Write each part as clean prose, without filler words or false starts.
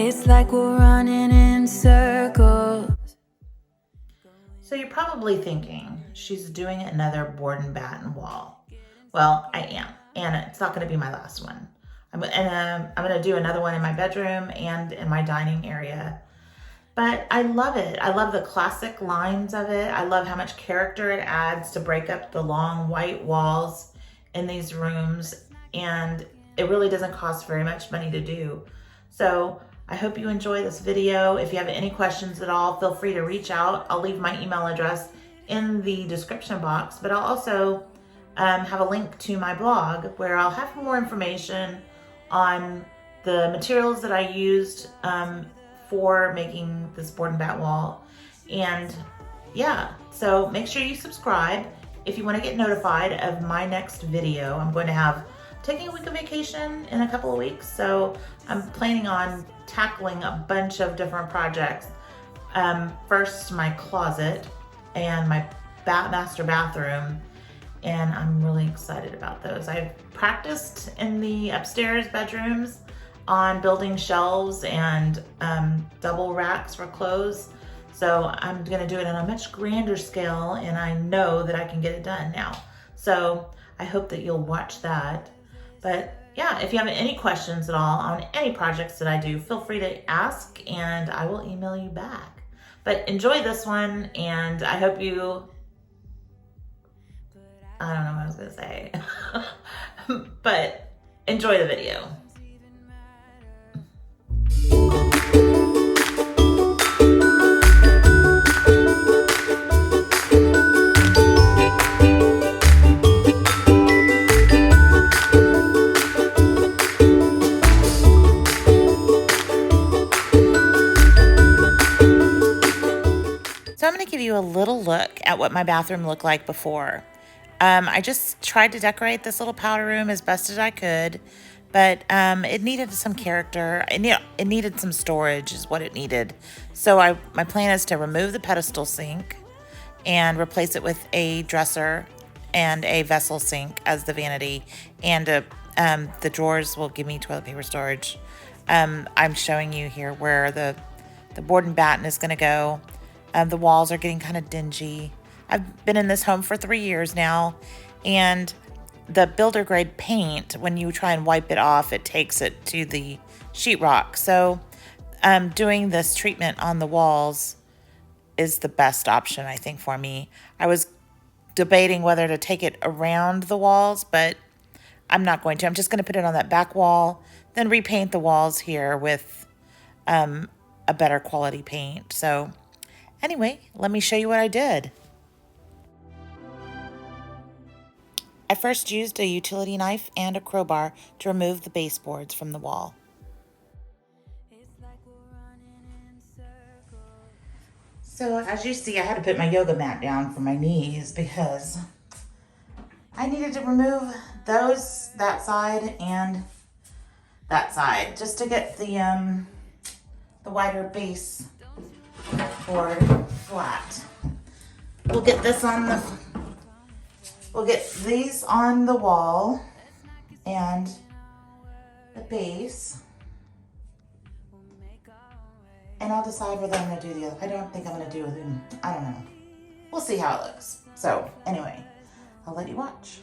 It's like we're running in circles. So you're probably thinking she's doing another board and batten wall. Well, I am, and it's not going to be my last one. I'm going to do another one in my bedroom and in my dining area. But I love it. I love the classic lines of it. I love how much character it adds to break up the long white walls in these rooms, and it really doesn't cost very much money to do. So I hope you enjoy this video. If you have any questions at all, feel free to reach out. I'll leave my email address in the description box, but I'll also have a link to my blog where I'll have more information on the materials that I used for making this board and bat wall. And yeah, so make sure you subscribe if you want to get notified of my next video. I'm going to have taking a week of vacation in a couple of weeks, so I'm planning on tackling a bunch of different projects. First, my closet and my master bathroom, and I'm really excited about those. I've practiced in the upstairs bedrooms on building shelves and double racks for clothes, so I'm gonna do it on a much grander scale, and I know that I can get it done now. So I hope that you'll watch that. But yeah, if you have any questions at all on any projects that I do, feel free to ask and I will email you back. But enjoy this one, and I hope you, I don't know what I was gonna say, but enjoy the video. So I'm going to give you a little look at what my bathroom looked like before. I just tried to decorate this little powder room as best as I could, but it needed some character. It needed some storage is what it needed. So my plan is to remove the pedestal sink and replace it with a dresser and a vessel sink as the vanity, and the drawers will give me toilet paper storage. I'm showing you here where the board and batten is going to go. The walls are getting kind of dingy. I've been in this home for 3 years now, and the builder grade paint, when you try and wipe it off, it takes it to the sheetrock. So doing this treatment on the walls is the best option, I think, for me. I was debating whether to take it around the walls, but I'm not going to. I'm just going to put it on that back wall, then repaint the walls here with a better quality paint. So anyway, let me show you what I did. I first used a utility knife and a crowbar to remove the baseboards from the wall. So as you see, I had to put my yoga mat down for my knees because I needed to remove that side and that side just to get the wider base board flat. We'll get these on the wall and the base, and I'll decide whether I'm going to do the other. I don't think I'm going to do it. I don't know. We'll see how it looks. So anyway, I'll let you watch.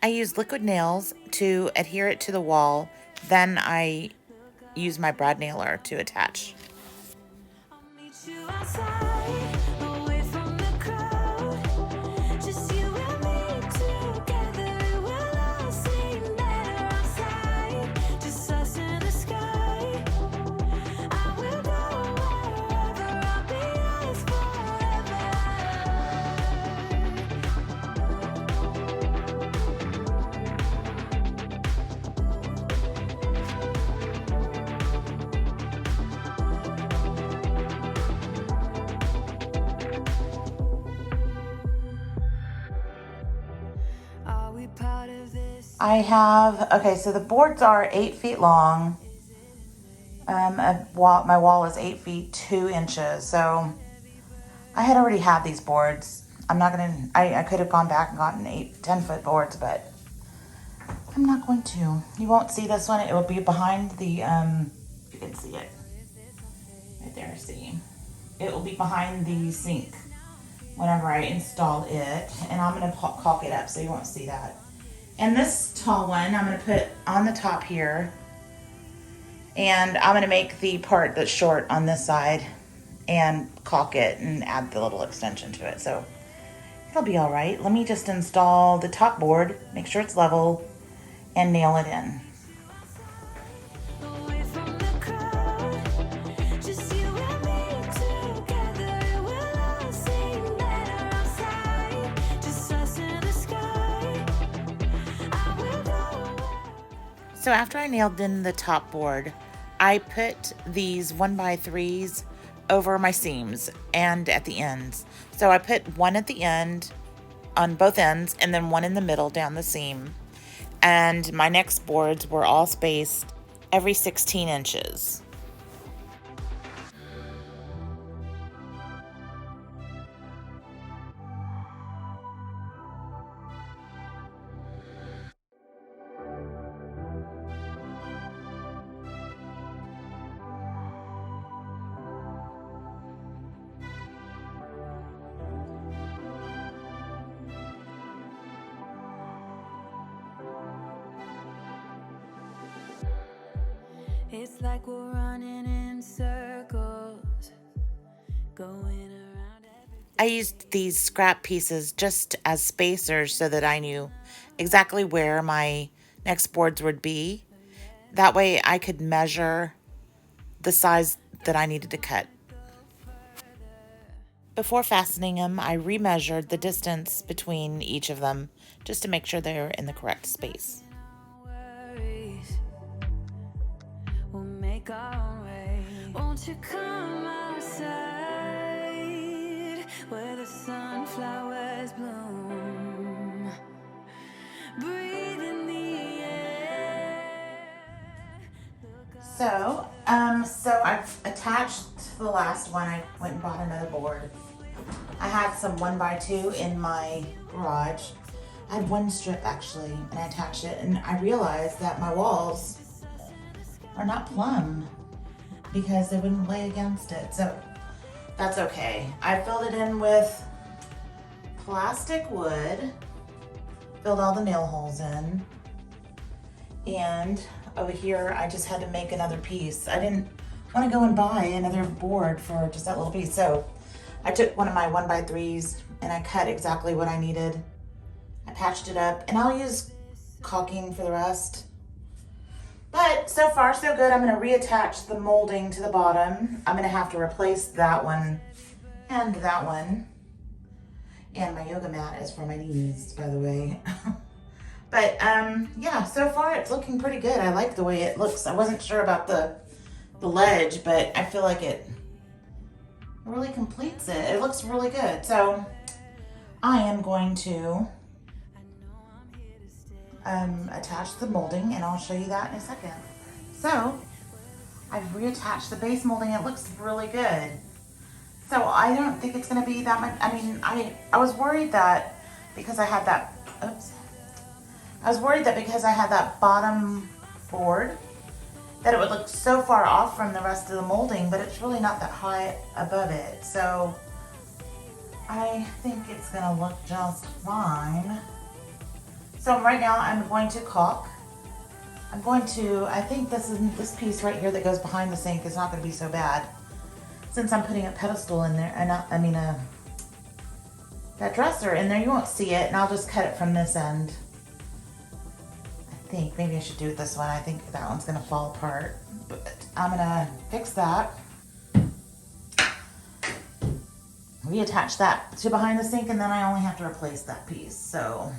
I use liquid nails to adhere it to the wall. Then I use my brad nailer to attach. Okay, so the boards are 8 feet long. My wall is 8 feet 2 inches. So I had already had these boards. I could have gone back and gotten 10 foot boards, but I'm not going to. You won't see this one. It will be behind the you can see it. Right there, see. It will be behind the sink whenever I install it. And I'm gonna caulk it up so you won't see that. And this tall one, I'm gonna put on the top here. And I'm gonna make the part that's short on this side and caulk it and add the little extension to it. So it'll be all right. Let me just install the top board, make sure it's level, and nail it in. So after I nailed in the top board, I put these 1x3s over my seams and at the ends. So I put one at the end on both ends and then one in the middle down the seam. And my next boards were all spaced every 16 inches. It's like we're running in circles, going around. I used these scrap pieces just as spacers so that I knew exactly where my next boards would be. That way I could measure the size that I needed to cut. Before fastening them, I remeasured the distance between each of them just to make sure they're in the correct space. We'll make our own way. Won't you come outside where the sunflowers bloom? Breathe in the air. So I've attached the last one. I went and bought another board. I had some 1x2 in my garage. I had one strip actually, and I attached it, and I realized that my walls are not plumb because they wouldn't lay against it. So that's okay. I filled it in with plastic wood, filled all the nail holes in, and over here I just had to make another piece. I didn't want to go and buy another board for just that little piece. So I took one of my 1x3s and I cut exactly what I needed. I patched it up, and I'll use caulking for the rest. But so far so good. I'm going to reattach the molding to the bottom. I'm going to have to replace that one and that one. And my yoga mat is for my knees, by the way. But yeah, so far it's looking pretty good. I like the way it looks. I wasn't sure about the ledge, but I feel like it really completes it. It looks really good. So I am going to attach the molding, and I'll show you that in a second. So I've reattached the base molding. It looks really good. So I don't think it's going to be that much. I mean, I was worried that because I had that, because I had that bottom board that it would look so far off from the rest of the molding, but it's really not that high above it. So I think it's going to look just fine. So right now I'm going to caulk. I think this piece right here that goes behind the sink is not going to be so bad, since I'm putting a pedestal in there, that dresser in there. You won't see it, and I'll just cut it from this end. I think maybe I should do it this one. I think that one's going to fall apart, but I'm going to fix that. Reattach that to behind the sink, and then I only have to replace that piece. So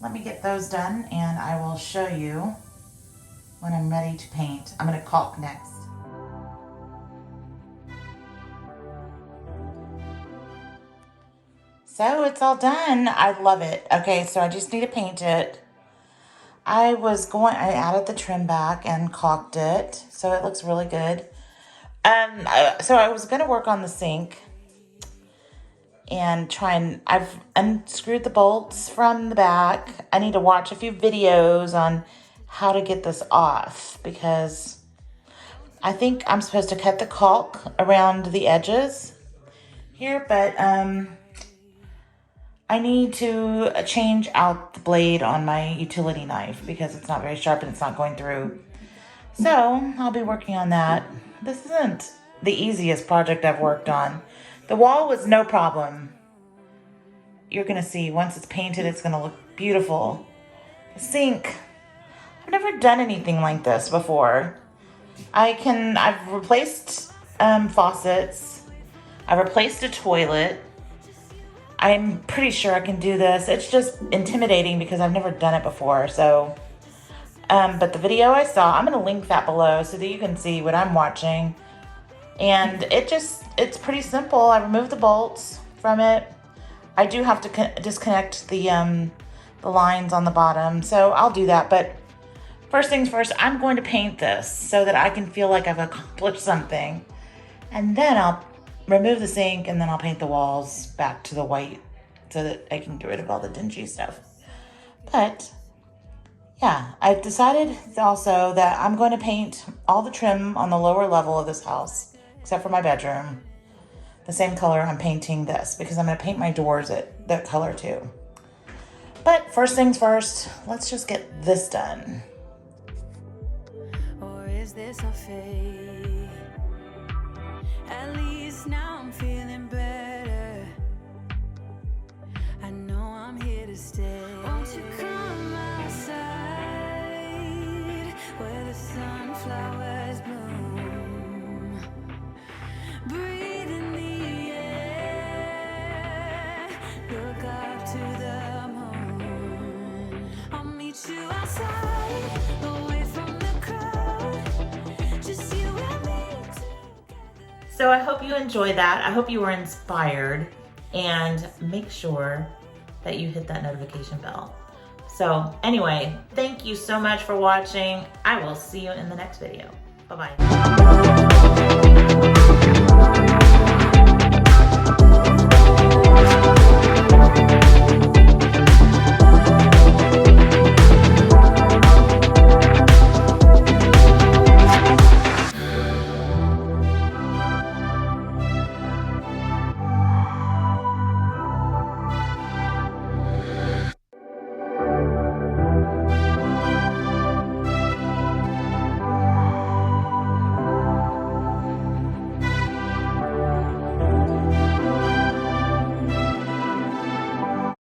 let me get those done, and I will show you when I'm ready to paint. I'm going to caulk next. So it's all done. I love it. Okay, so I just need to paint it. I added the trim back and caulked it, so it looks really good. So I was going to work on the sink and I've unscrewed the bolts from the back. I need to watch a few videos on how to get this off, because I think I'm supposed to cut the caulk around the edges here, but I need to change out the blade on my utility knife because it's not very sharp and it's not going through. So I'll be working on that. This isn't the easiest project I've worked on. The wall was no problem. You're gonna see once it's painted, it's gonna look beautiful. The sink, I've never done anything like this before. I've replaced faucets. I've replaced a toilet. I'm pretty sure I can do this. It's just intimidating because I've never done it before. So, but the video I saw, I'm going to link that below so that you can see what I'm watching. And it's pretty simple. I removed the bolts from it. I do have to disconnect the lines on the bottom. So I'll do that. But first things first, I'm going to paint this so that I can feel like I've accomplished something. And then I'll remove the sink, and then I'll paint the walls back to the white so that I can get rid of all the dingy stuff. But yeah, I've decided also that I'm going to paint all the trim on the lower level of this house, except for my bedroom, the same color I'm painting this, because I'm going to paint my doors that color too. But first things first, let's just get this done. Or is this a fate? At least now I'm feeling better. I know I'm here to stay. Won't you come outside where the sunflowers bloom? Breathe in the air. Look up to the moon. I'll meet you outside, away from the crowd. Just you and me. So I hope you enjoyed that. I hope you were inspired, and make sure that you hit that notification bell. So anyway, thank you so much for watching. I will see you in the next video. Bye-bye.